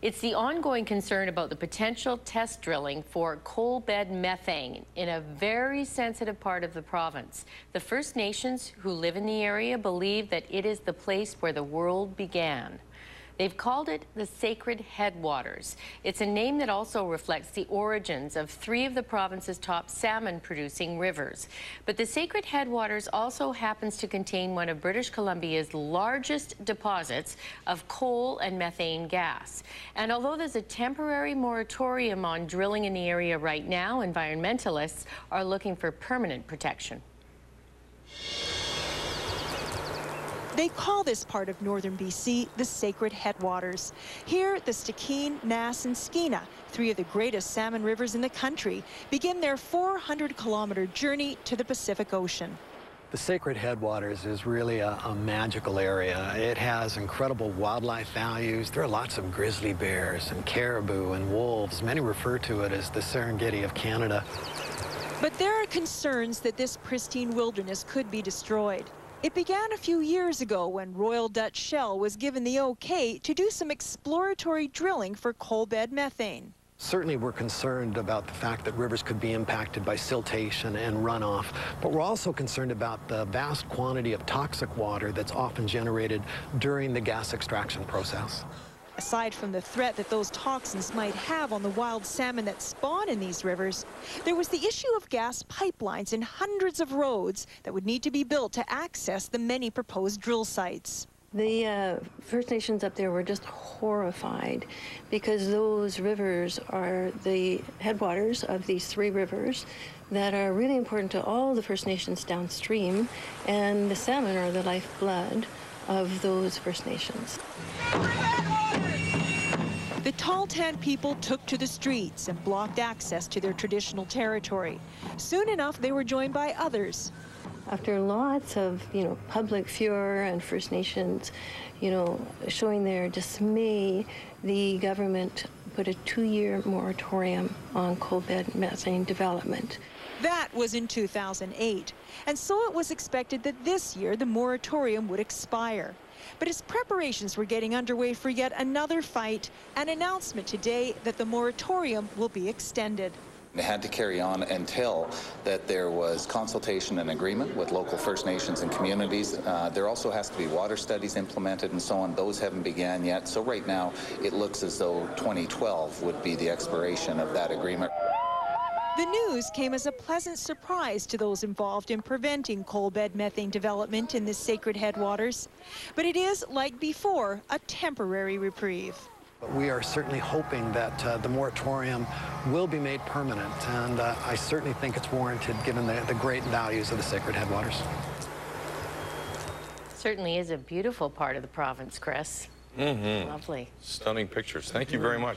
It's the ongoing concern about the potential test drilling for coalbed methane in a very sensitive part of the province. The First Nations who live in the area believe that it is the place where the world began. They've called it the sacred Headwaters. It's a name that also reflects the origins of three of the province's top salmon-producing rivers. But the sacred Headwaters also happens to contain one of British Columbia's largest deposits of coal and methane gas. And although there's a temporary moratorium on drilling in the area right now, environmentalists are looking for permanent protection. They call this part of northern BC the sacred Headwaters. Here, the Stikine, Nass and Skeena, three of the greatest salmon rivers in the country, begin their 400-kilometer journey to the Pacific Ocean. The sacred Headwaters is really a magical area. It has incredible wildlife values. There are lots of grizzly bears and caribou and wolves. Many refer to it as the Serengeti of Canada. But there are concerns that this pristine wilderness could be destroyed. It began a few years ago when Royal Dutch Shell was given the okay to do some exploratory drilling for coalbed methane. Certainly we're concerned about the fact that rivers could be impacted by siltation and runoff, but we're also concerned about the vast quantity of toxic water that's often generated during the gas extraction process. Aside from the threat that those toxins might have on the wild salmon that spawn in these rivers, there was the issue of gas pipelines and hundreds of roads that would need to be built to access the many proposed drill sites. The First Nations up there were just horrified because those rivers are the headwaters of these three rivers that are really important to all the First Nations downstream, and the salmon are the lifeblood of those First Nations. The Tahltan people took to the streets and blocked access to their traditional territory. Soon enough, they were joined by others. After lots of, public furor and First Nations, showing their dismay, the government put a 2-year moratorium on coalbed methane development. That was in 2008, and so it was expected that this year the moratorium would expire. But as preparations were getting underway for yet another fight, an announcement today that the moratorium will be extended. It had to carry on until that there was consultation and agreement with local First Nations and communities. There also has to be water studies implemented and so on. Those haven't begun yet. So right now it looks as though 2012 would be the expiration of that agreement. The news came as a pleasant surprise to those involved in preventing coalbed methane development in the sacred Headwaters. But it is, like before, a temporary reprieve. We are certainly hoping that the moratorium will be made permanent, and I certainly think it's warranted given the great values of the sacred Headwaters. Certainly is a beautiful part of the province, Chris. Mm-hmm. Lovely. Stunning pictures. Thank you very much.